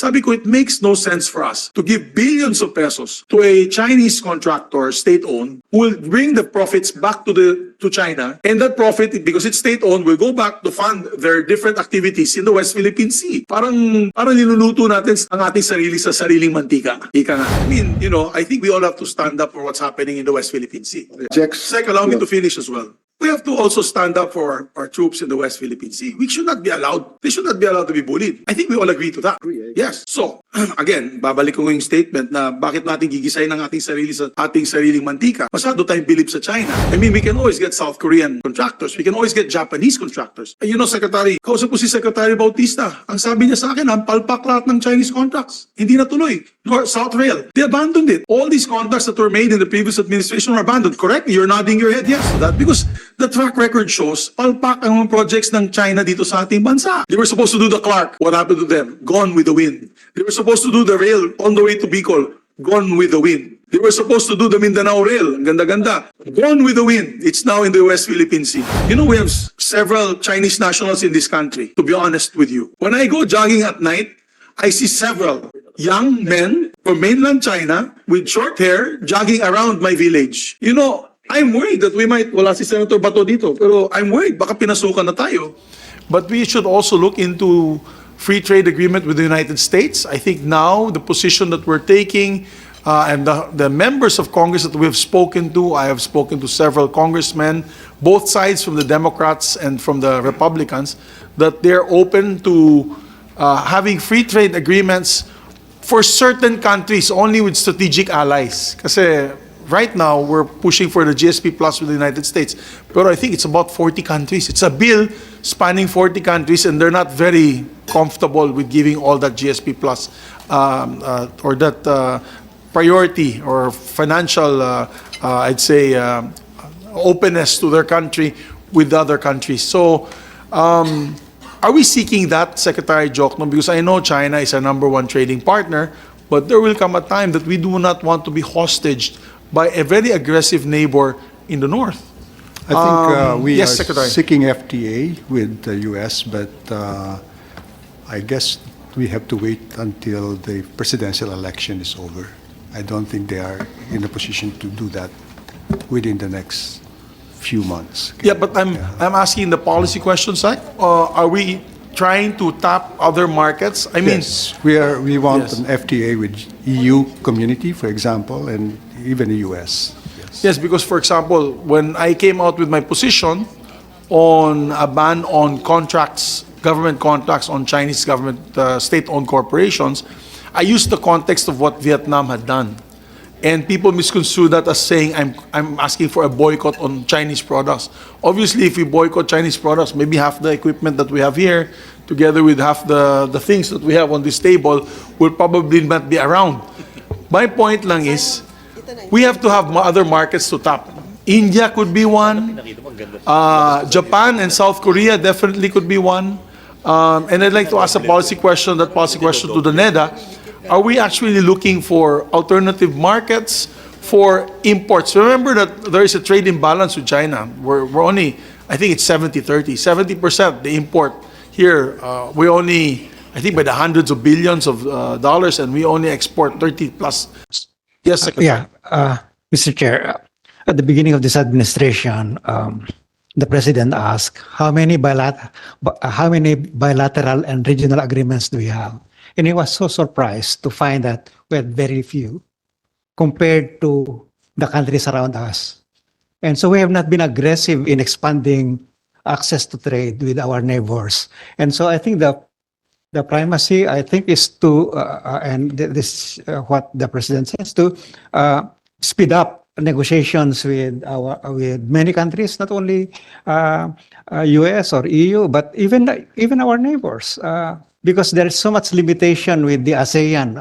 Sabi ko, it makes no sense for us to give billions of pesos to a Chinese contractor, state-owned, who will bring the profits back to China, and that profit, because it's state-owned, will go back to fund their different activities in the West Philippine Sea. Parang niluluto natin ang ating sarili sa sariling mantika. Ika nga. I mean, I think we all have to stand up for what's happening in the West Philippine Sea. Sec, allow me to finish as well. We have to also stand up for our troops in the West Philippine Sea. We should not be allowed. They should not be allowed to be bullied. I think we all agree to that. Yes. So, again, babalik ko yung statement na bakit natin gigisayin ang ating sarili sa ating sariling mantika. Masyado tayong bilib sa China. I mean, we can always get South Korean contractors. We can always get Japanese contractors. And Secretary, kausap ko si Secretary Bautista. Ang sabi niya sa akin, ang palpak lahat ng Chinese contracts. Hindi natuloy. North, South Rail. They abandoned it. All these contracts that were made in the previous administration were abandoned. Correct? You're nodding your head yes to that because the track record shows palpak ang mga projects ng China dito sa ating bansa. They were supposed to do the Clark. What happened to them? Gone with the wind. They were supposed to do the rail on the way to Bicol. Gone with the wind. They were supposed to do the Mindanao Rail. Ang ganda-ganda. Gone with the wind. It's now in the West Philippine Sea. We have several Chinese nationals in this country, to be honest with you. When I go jogging at night, I see several young men from mainland China with short hair jogging around my village. I'm worried that we might, wala si Senator Bato dito, pero I'm worried, baka pinasukan na tayo. But we should also look into free trade agreement with the United States. I think now the position that we're taking and the members of Congress that we have spoken to, I have spoken to several congressmen, both sides from the Democrats and from the Republicans, that they're open to having free trade agreements for certain countries, only with strategic allies. Kasi right now, we're pushing for the GSP Plus with the United States. But I think it's about 40 countries. It's a bill spanning 40 countries, and they're not very comfortable with giving all that GSP Plus or that priority or financial, I'd say, openness to their country with other countries. So, are we seeking that, Secretary Jokno? Because I know China is our #1 trading partner, but there will come a time that we do not want to be hostaged by a very aggressive neighbor in the north. I think we yes, are Secretary. seeking FTA with the U.S., but I guess we have to wait until the presidential election is over. I don't think they are in a position to do that within the next few months. Yeah, but I'm asking the policy question, Sec. Are we trying to tap other markets? I mean, Yes, we want Yes. an FTA with EU community, for example, and even the U.S. yes, because for example, when I came out with my position on a ban on contracts, government contracts on Chinese government state-owned corporations, I used the context of what Vietnam had done. And people misconstrue that as saying I'm asking for a boycott on Chinese products. Obviously, if we boycott Chinese products, maybe half the equipment that we have here, together with half the things that we have on this table, will probably not be around. My point lang is, we have to have other markets to tap. India could be one. Japan and South Korea definitely could be one. And I'd like to ask a policy question, to the NEDA. Are we actually looking for alternative markets for imports? Remember that there is a trade imbalance with China. We're only, I think it's 70-30. 70% the import here. We only, I think by the hundreds of billions of dollars, and we only export 30 plus. Yes, Secretary. Mr. Chair, at the beginning of this administration, the President asked, how many bilateral and regional agreements do we have? And he was so surprised to find that we had very few compared to the countries around us. And so we have not been aggressive in expanding access to trade with our neighbors. And so I think the primacy, I think, is to, and this what the President says, to speed up negotiations with many countries, not only US or EU, but even our neighbors. Because there is so much limitation with the ASEAN,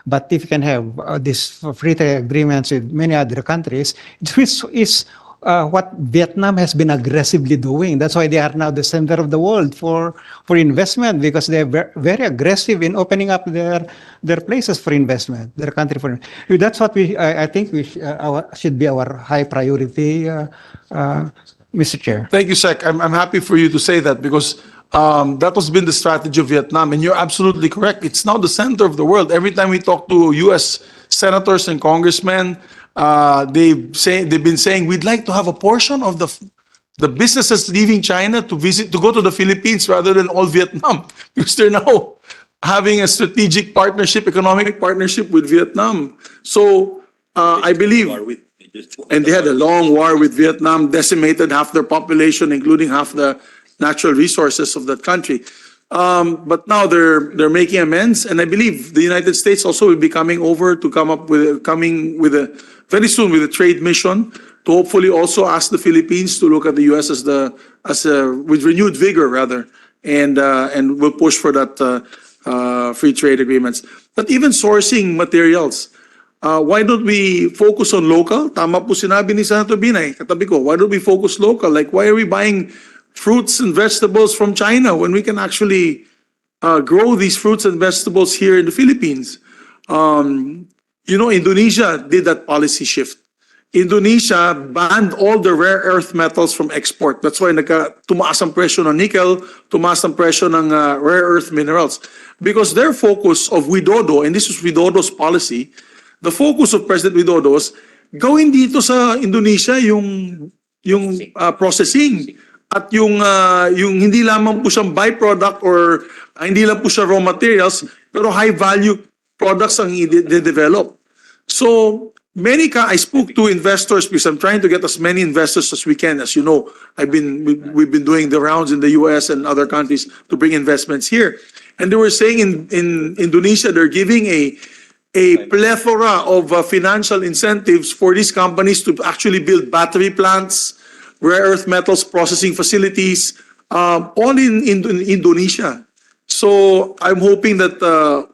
but if you can have these free trade agreements with many other countries, it is what Vietnam has been aggressively doing. That's why they are now the center of the world for investment, because they are very aggressive in opening up their places for investment, their country for. That's what I think should be our high priority, Mr. Chair. Thank you, Sec. I'm happy for you to say that, because That has been the strategy of Vietnam, and you're absolutely correct. It's now the center of the world. Every time we talk to U.S. senators and congressmen, they've been saying we'd like to have a portion of the businesses leaving China to go to the Philippines rather than all Vietnam, because they're now having a strategic partnership, economic partnership with Vietnam. So I believe, and they had a long war with Vietnam, decimated half their population, including half the natural resources of that country. But now they're making amends, and I believe the United States also will be coming over to very soon with a trade mission to hopefully also ask the Philippines to look at the U.S. with renewed vigor rather, and will push for that free trade agreements. But even sourcing materials. Why don't we focus on local? Tama po sinabi ni Senator Binay, katabi ko, why don't we focus local? Like, why are we buying fruits and vegetables from China when we can actually grow these fruits and vegetables here in the Philippines? Indonesia did that policy shift. Indonesia banned all the rare earth metals from export. That's why tumaas ang presyo ng nickel, tumaas ang presyo ng rare earth minerals. Because their focus of Widodo, and this was Widodo's policy, the focus of President Widodo is gawin dito sa Indonesia yung processing at yung hindi lamang po siyang byproduct or hindi lang po siya raw materials, pero high value products ang i-develop. So I spoke to investors because I'm trying to get as many investors as we can. As you know, we've been doing the rounds in the US and other countries to bring investments here. And they were saying in Indonesia, they're giving a plethora of financial incentives for these companies to actually build battery plants, rare earth metals processing facilities, all in Indonesia. So I'm hoping that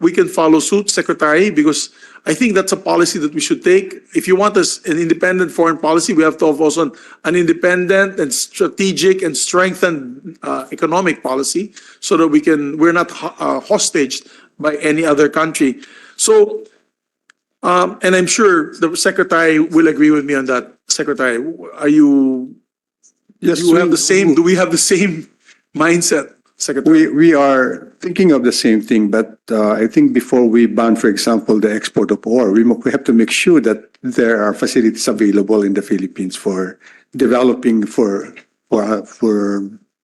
we can follow suit, Secretary, because I think that's a policy that we should take. If you want an independent foreign policy, we have to have also an independent and strategic and strengthened economic policy so that we're not hostage by any other country. So, and I'm sure the Secretary will agree with me on that. Secretary, Yes, do we have the same mindset? Secretary. we are thinking of the same thing, but I think before we ban, for example, the export of ore, we have to make sure that there are facilities available in the Philippines for developing for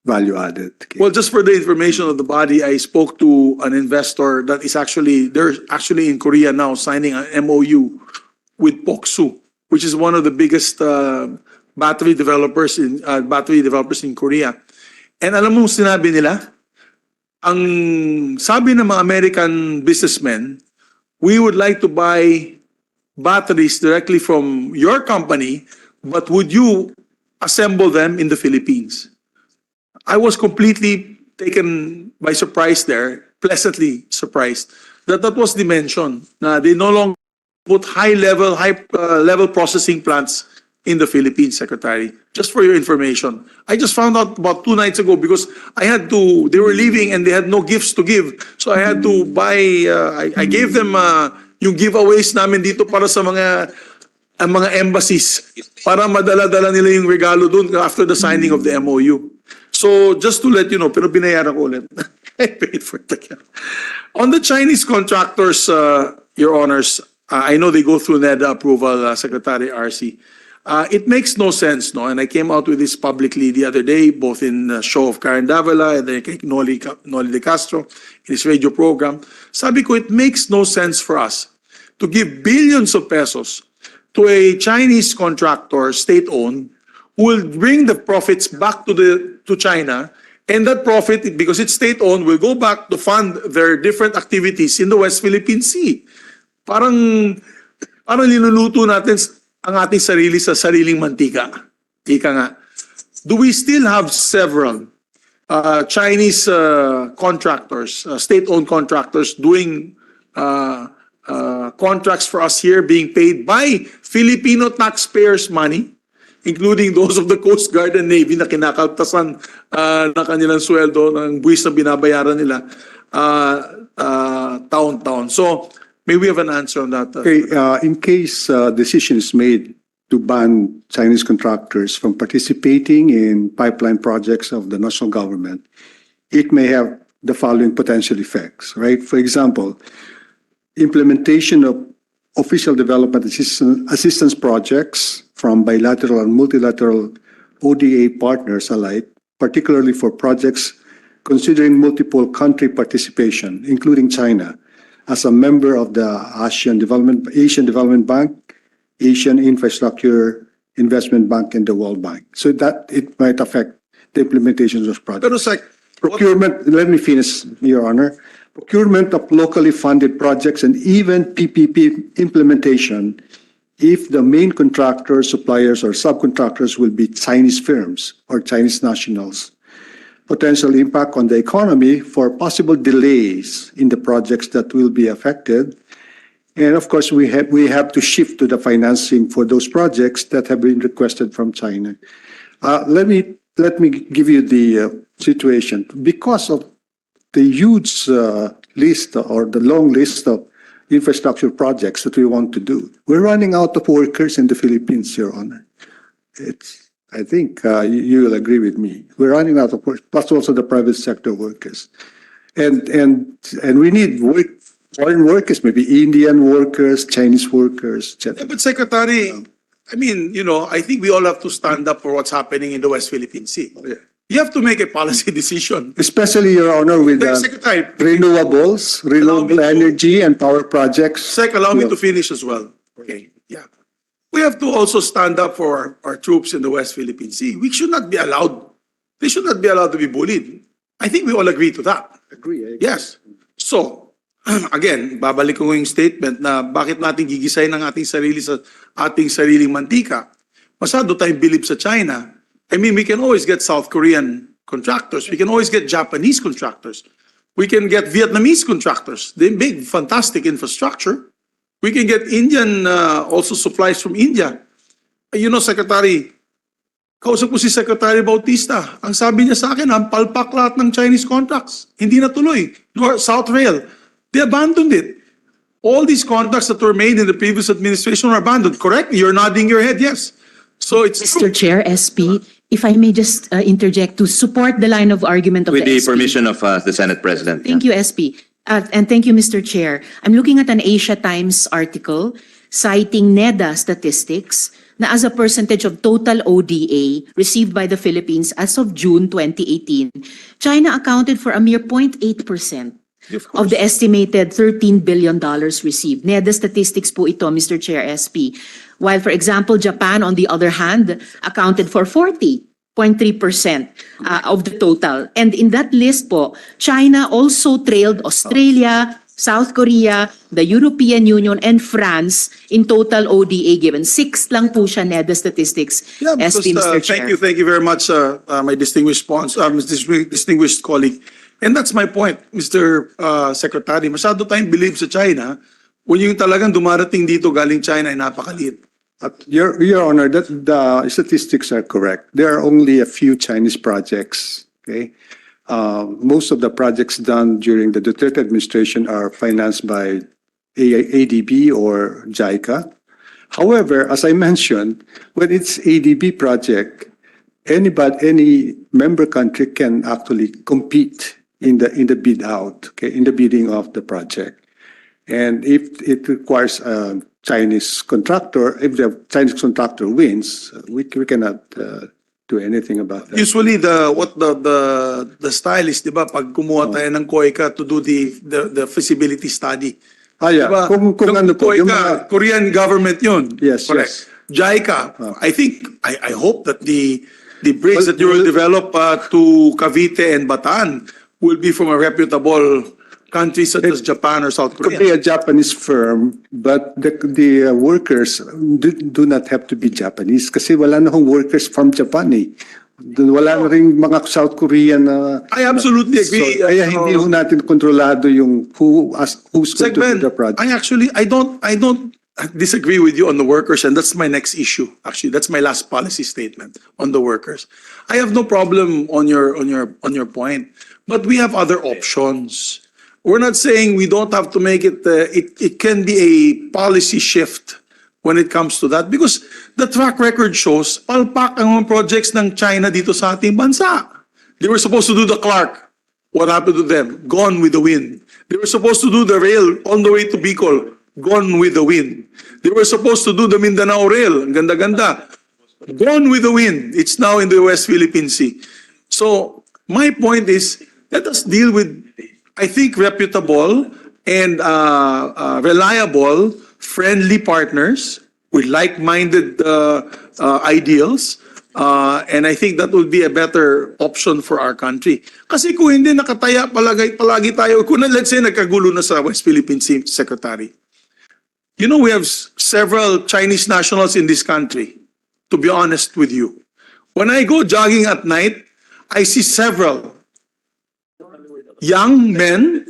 value added. Well, just for the information of the body, I spoke to an investor that is they're actually in Korea now signing an MOU with Poksu, which is one of the biggest battery developers in Korea. And alam mo sinabi nila, ang sabi ng mga American businessmen, we would like to buy batteries directly from your company, but would you assemble them in the Philippines? I was completely taken by surprise there, pleasantly surprised, that was the mention. Na they no longer put high level processing plants in the Philippines, Secretary. Just for your information. I just found out about 2 nights ago because they were leaving and they had no gifts to give. So I had to buy, I gave them yung giveaways namin dito para sa mga embassies para madala-dala nila yung regalo dun after the signing of the MOU. So just to let you know, pero binayaran ko ulit. I paid for it again. On the Chinese contractors, Your Honors, I know they go through NEDA approval, Secretary RC. It makes no sense, no? And I came out with this publicly the other day, both in the show of Karen Davila and then Noli de Castro in his radio program. Sabi ko, it makes no sense for us to give billions of pesos to a Chinese contractor, state-owned, who will bring the profits back to China, and that profit, because it's state-owned, will go back to fund their different activities in the West Philippine Sea. Parang linuluto natin ang ating sarili sa sariling mantika. Ika nga. Do we still have several Chinese contractors, state-owned contractors doing contracts for us here being paid by Filipino taxpayers' money, including those of the Coast Guard and Navy na kinakaltasan na kanilang sweldo ng buwis na binabayaran nila taon-taon. So, may we have an answer on that? Okay, in case decision is made to ban Chinese contractors from participating in pipeline projects of the national government, it may have the following potential effects, right? For example, implementation of official development assistance projects from bilateral and multilateral ODA partners alike, particularly for projects considering multiple country participation, including China, as a member of the Asian Development Bank, Asian Infrastructure Investment Bank, and the World Bank. So that it might affect the implementation of those projects. Pero sec, Procurement, let me finish, Your Honor. Procurement of locally funded projects and even PPP implementation if the main contractors, suppliers, or subcontractors will be Chinese firms or Chinese nationals. Potential impact on the economy for possible delays in the projects that will be affected. And of course, we have to shift to the financing for those projects that have been requested from China. Let me give you the situation. Because of the huge list or the long list of infrastructure projects that we want to do, we're running out of workers in the Philippines, Your Honor. I think you will agree with me. We're running out of work, plus also the private sector workers. And we need foreign workers, maybe Indian workers, Chinese workers, yeah, etc. but Secretary, I mean, I think we all have to stand up for what's happening in the West Philippine Sea. You have to make a policy decision. Especially, Your Honor, with Secretary, renewables, renewable energy, and power projects. Sec, allow me to finish as well. Okay, yeah. We have to also stand up for our troops in the West Philippine Sea. We should not be allowed, they should not be allowed to be bullied. I think we all agree to that. Agree. Yes. So, again, babalik ko yung statement na bakit natin gigisayin ng ating sarili sa ating sariling mantika. Masyado tayong bilib sa China. I mean, we can always get South Korean contractors. We can always get Japanese contractors. We can get Vietnamese contractors. They make fantastic infrastructure. We can get Indian also supplies from India. Secretary, kausap ko si Secretary Bautista. Ang sabi niya sa akin, ang palpak lahat ng Chinese contracts. Hindi natuloy. South Rail, they abandoned it. All these contracts that were made in the previous administration were abandoned. Correct? You're nodding your head, yes. So it's Mr. Chair, SP, if I may just interject to support the line of argument of With the the SP. permission of the Senate President. Thank you, SP. And thank you, Mr. Chair. I'm looking at an Asia Times article citing NEDA statistics na as a percentage of total ODA received by the Philippines as of June 2018, China accounted for a mere 0.8% of the estimated $13 billion received. NEDA statistics po ito, Mr. Chair, SP. While, for example, Japan, on the other hand, accounted for 40.3% of the total. And in that list po, China also trailed Australia, South Korea, the European Union, and France in total ODA given. 6 lang po siya, NEDA statistics, yeah, because, SP, Mr. Chair. thank you very much, my distinguished distinguished colleague. And that's my point, Mr. Secretary. Masyado tayong believe sa China when yung talagang dumarating dito galing China ay napakaliit. Your Honor, that the statistics are correct. There are only a few Chinese projects. Okay, most of the projects done during the Duterte administration are financed by ADB or JICA. However, as I mentioned, when it's ADB project, any member country can actually compete in the bid out. Okay, in the bidding of the project, and if it requires Chinese contractor, if the Chinese contractor wins, we cannot do anything about that. Usually the style is, 'di ba, pag kumuha tayo ng COICA to do the feasibility study. Yeah. Diba? Kung ano po, yung COICA, Korean government 'yun. Yes, correct. yes. JICA, I hope that the bridge that you will develop to Cavite and Bataan will be from a reputable countries such as Japan or South Could be Korea. a Japanese firm, but the workers do not have to be Japanese kasi wala na hong workers from Japan eh. Wala na rin mga South Korean na... I absolutely agree. So, kaya hindi ho natin kontrolado yung who's going to do the project. I don't disagree with you on the workers, and that's my next issue. Actually, that's my last policy statement on the workers. I have no problem on your point, but we have other options. We're not saying we don't have to make it, it can be a policy shift when it comes to that because the track record shows palpak ang mga projects ng China dito sa ating bansa. They were supposed to do the Clark What happened to them? Gone with the wind. They were supposed to do the rail on the way to Bicol. Gone with the wind. They were supposed to do the Mindanao Rail. Ang ganda-ganda. Gone with the wind. It's now in the West Philippine Sea. So, my point is, let us deal with, I think, reputable and reliable, friendly partners with like-minded ideals. And I think that would be a better option for our country. Kasi kung hindi nakataya palagi tayo, kung let's say nagkagulo na sa West Philippine Sea, Secretary. You know, we have several Chinese nationals in this country, to be honest with you. When I go jogging at night, I see several young men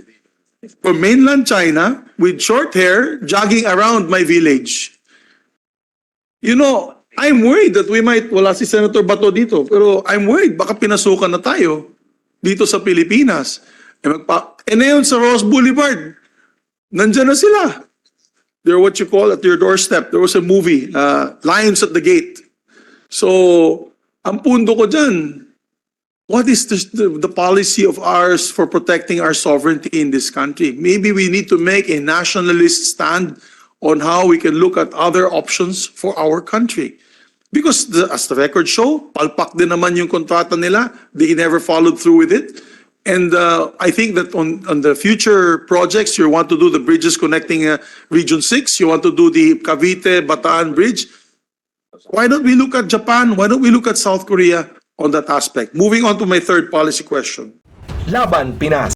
from mainland China with short hair jogging around my village. You know, I'm worried that we might, wala si Senator Bato dito, pero I'm worried baka pinasukan na tayo dito sa Pilipinas. Na yun sa Ross Boulevard, nandyan na sila. They're what you call at your doorstep. There was a movie, Lions at the Gate. So, ang punto ko dyan, what is the policy of ours for protecting our sovereignty in this country? Maybe we need to make a nationalist stand on how we can look at other options for our country. Because as the records show, palpak din naman yung kontrata nila. They never followed through with it. And I think that on the future projects, you want to do the bridges connecting Region 6, you want to do the Cavite-Bataan Bridge. Why don't we look at Japan? Why don't we look at South Korea on that aspect? Moving on to my third policy question. Laban Pinas.